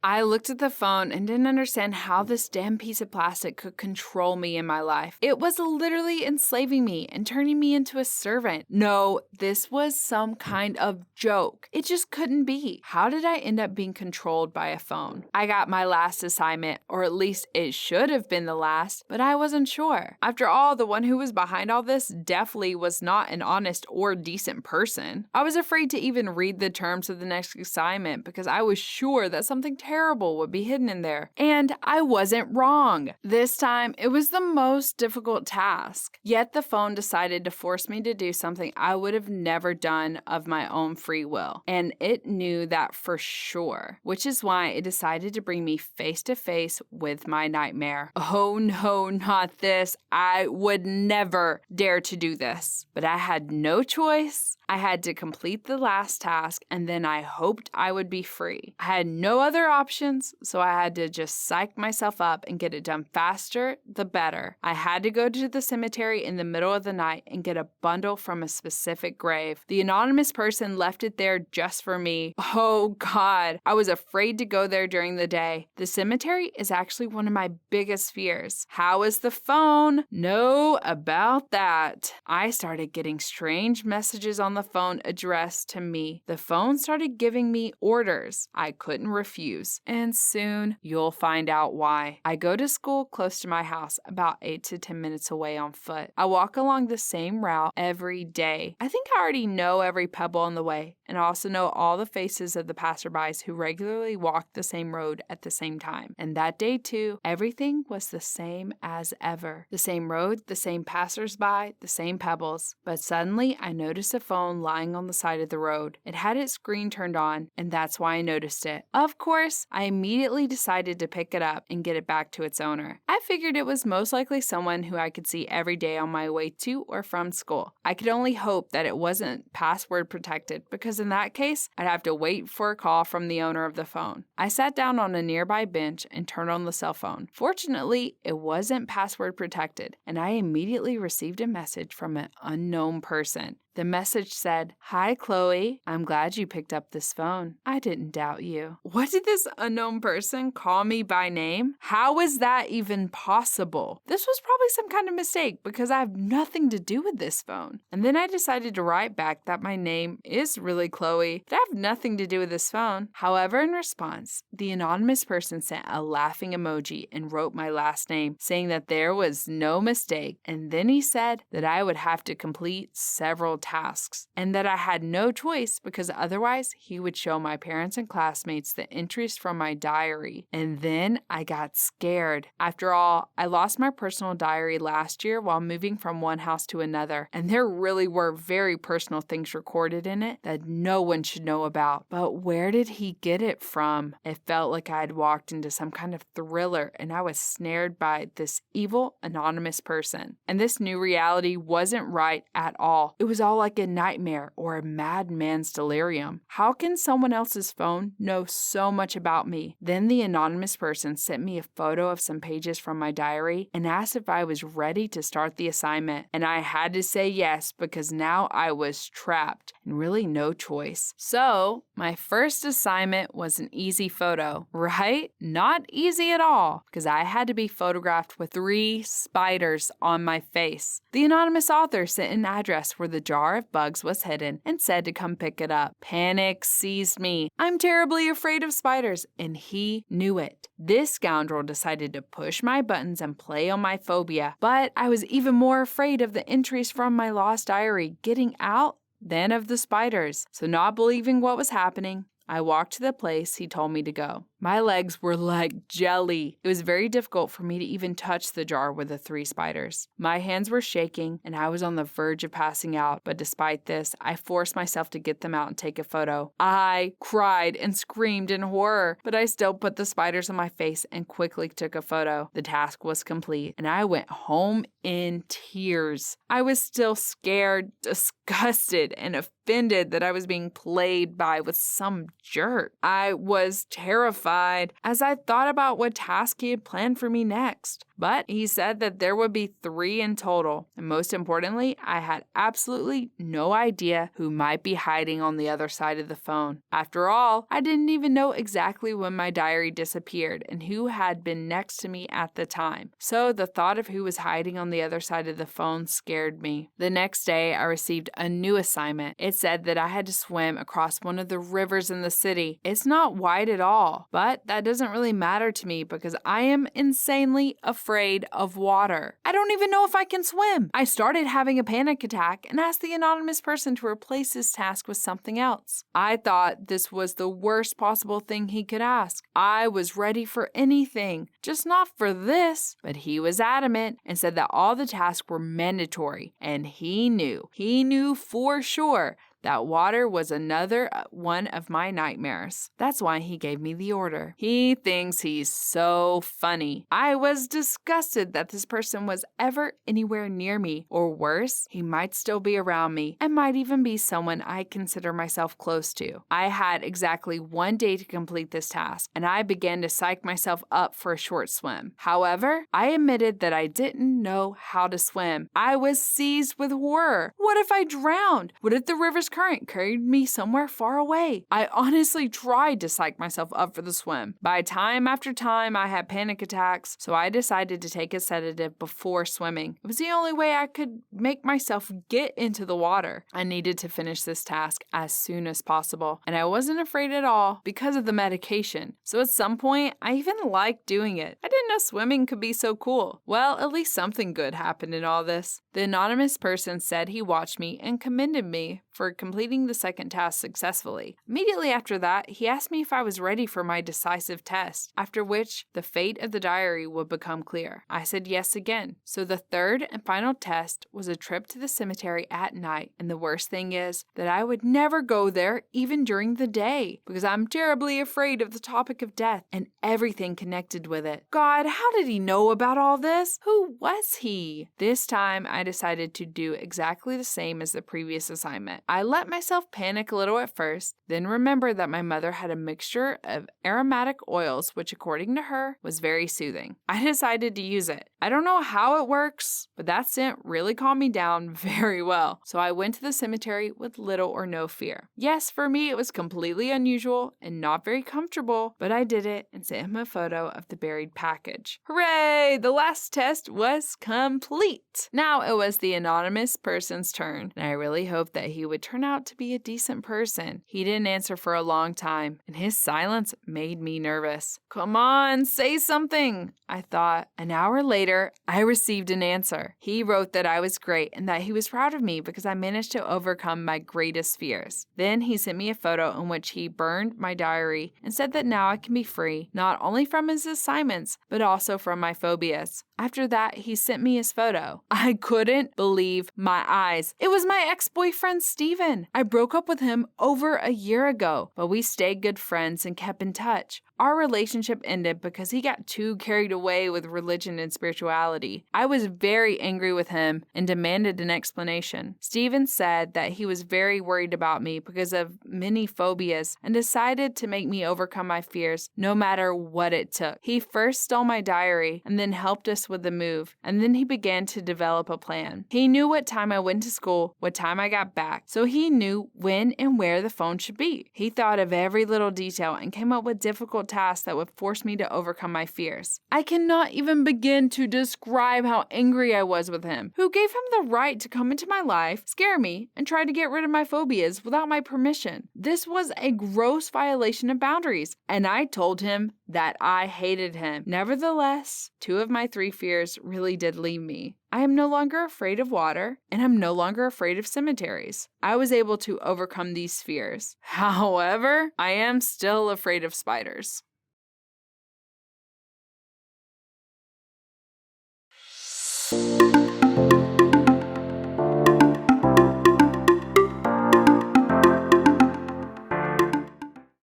I looked at the phone and didn't understand how this damn piece of plastic could control me in my life. It was literally enslaving me and turning me into a servant. No, this was some kind of joke. It just couldn't be. How did I end up being controlled by a phone? I got my last assignment, or at least it should have been the last, but I wasn't sure. After all, the one who was behind all this definitely was not an honest or decent person. I was afraid to even read the terms of the next assignment because I was sure that something terrible would be hidden in there. And I wasn't wrong. This time, it was the most difficult task. Yet the phone decided to force me to do something I would have never done of my own free will. And it knew that for sure, which is why it decided to bring me face to face with my nightmare. Oh no, not this. I would never dare to do this. But I had no choice. I had to complete the last task, and then I hoped I would be free. I had no other options, so I had to just psych myself up and get it done faster, the better. I had to go to the cemetery in the middle of the night and get a bundle from a specific grave. The anonymous person left it there just for me. Oh God, I was afraid to go there during the day. The cemetery is actually one of my biggest fears. How is the phone? No about that. I started getting strange messages on the phone addressed to me. The phone started giving me orders I couldn't refuse, and soon you'll find out why. I go to school close to my house, about 8 to 10 minutes away on foot. I walk along the same route every day. I think I already know every pebble on the way, and I also know all the faces of the passerbys who regularly walk the same road at the same time. And that day too, everything was the same as ever. The same road, the same passersby, the same pebbles. But suddenly I noticed a phone lying on the side of the road. It had its screen turned on, and that's why I noticed it. Of course, I immediately decided to pick it up and get it back to its owner. I figured it was most likely someone who I could see every day on my way to or from school. I could only hope that it wasn't password protected, because in that case, I'd have to wait for a call from the owner of the phone. I sat down on a nearby bench and turned on the cell phone. Fortunately, it wasn't password protected, and I immediately received a message from an unknown person. The message said, "Hi, Chloe. I'm glad you picked up this phone. I didn't doubt you." What did this unknown person call me by name? How is that even possible? This was probably some kind of mistake because I have nothing to do with this phone. And then I decided to write back that my name is really Chloe, but I have nothing to do with this phone. However, in response, the anonymous person sent a laughing emoji and wrote my last name, saying that there was no mistake. And then he said that I would have to complete several tasks, and that I had no choice because otherwise he would show my parents and classmates the entries from my diary. And then I got scared. After all, I lost my personal diary last year while moving from one house to another, and there really were very personal things recorded in it that no one should know about. But where did he get it from? It felt like I had walked into some kind of thriller, and I was snared by this evil, anonymous person. And this new reality wasn't right at all. It was all like a nightmare or a madman's delirium. How can someone else's phone know so much about me? Then the anonymous person sent me a photo of some pages from my diary and asked if I was ready to start the assignment. And I had to say yes because now I was trapped and really no choice. So my first assignment was an easy photo, right? Not easy at all because I had to be photographed with 3 spiders on my face. The anonymous author sent an address where the jar of bugs was hidden and said to come pick it up. Panic seized me. I'm terribly afraid of spiders, and he knew it. This scoundrel decided to push my buttons and play on my phobia, but I was even more afraid of the entries from my lost diary getting out than of the spiders. So not believing what was happening, I walked to the place he told me to go. My legs were like jelly. It was very difficult for me to even touch the jar with the 3 spiders. My hands were shaking, and I was on the verge of passing out, but despite this, I forced myself to get them out and take a photo. I cried and screamed in horror, but I still put the spiders on my face and quickly took a photo. The task was complete, and I went home in tears. I was still scared, disgusted, and offended that I was being played by with some jerk. I was terrified as I thought about what task he had planned for me next. But he said that there would be 3 in total. And most importantly, I had absolutely no idea who might be hiding on the other side of the phone. After all, I didn't even know exactly when my diary disappeared and who had been next to me at the time. So the thought of who was hiding on the other side of the phone scared me. The next day, I received a new assignment. It said that I had to swim across one of the rivers in the city. It's not wide at all, but that doesn't really matter to me because I am insanely afraid of water. I don't even know if I can swim. I started having a panic attack and asked the anonymous person to replace his task with something else. I thought this was the worst possible thing he could ask. I was ready for anything, just not for this. But he was adamant and said that all the tasks were mandatory, and he knew for sure that water was another one of my nightmares. That's why he gave me the order. He thinks he's so funny. I was disgusted that this person was ever anywhere near me, or worse, he might still be around me and might even be someone I consider myself close to. I had exactly 1 day to complete this task, and I began to psych myself up for a short swim. However, I admitted that I didn't know how to swim. I was seized with horror. What if I drowned? What if the river's current carried me somewhere far away? I honestly tried to psych myself up for the swim. By time after time, I had panic attacks, so I decided to take a sedative before swimming. It was the only way I could make myself get into the water. I needed to finish this task as soon as possible, and I wasn't afraid at all because of the medication. So at some point, I even liked doing it. I didn't know swimming could be so cool. Well, at least something good happened in all this. The anonymous person said he watched me and commended me for completing the second task successfully. Immediately after that, he asked me if I was ready for my decisive test, after which the fate of the diary would become clear. I said yes again. So the third and final test was a trip to the cemetery at night, and the worst thing is that I would never go there even during the day because I'm terribly afraid of the topic of death and everything connected with it. God, how did he know about all this? Who was he? This time, I decided to do exactly the same as the previous assignment. I let myself panic a little at first, then remembered that my mother had a mixture of aromatic oils, which according to her was very soothing. I decided to use it. I don't know how it works, but that scent really calmed me down very well. So I went to the cemetery with little or no fear. Yes, for me it was completely unusual and not very comfortable, but I did it and sent him a photo of the buried package. Hooray! The last test was complete. Now it was the anonymous person's turn, and I really hoped that he would turn out to be a decent person. He didn't answer for a long time, and his silence made me nervous. Come on, say something, I thought. An hour later, I received an answer. He wrote that I was great and that he was proud of me because I managed to overcome my greatest fears. Then he sent me a photo in which he burned my diary and said that now I can be free, not only from his assignments, but also from my phobias. After that, he sent me his photo. I couldn't believe my eyes. It was my ex-boyfriend, Steven. I broke up with him over a year ago, but we stayed good friends and kept in touch. Our relationship ended because he got too carried away with religion and spirituality. I was very angry with him and demanded an explanation. Steven said that he was very worried about me because of many phobias and decided to make me overcome my fears no matter what it took. He first stole my diary and then helped us with the move, and then he began to develop a plan. He knew what time I went to school, what time I got back, so he knew when and where the phone should be. He thought of every little detail and came up with difficult tasks that would force me to overcome my fears. I cannot even begin to describe how angry I was with him, who gave him the right to come into my life, scare me, and try to get rid of my phobias without my permission. This was a gross violation of boundaries, and I told him that I hated him. Nevertheless, 2 of my 3 fears really did leave me. I am no longer afraid of water, and I'm no longer afraid of cemeteries. I was able to overcome these fears. However, I am still afraid of spiders.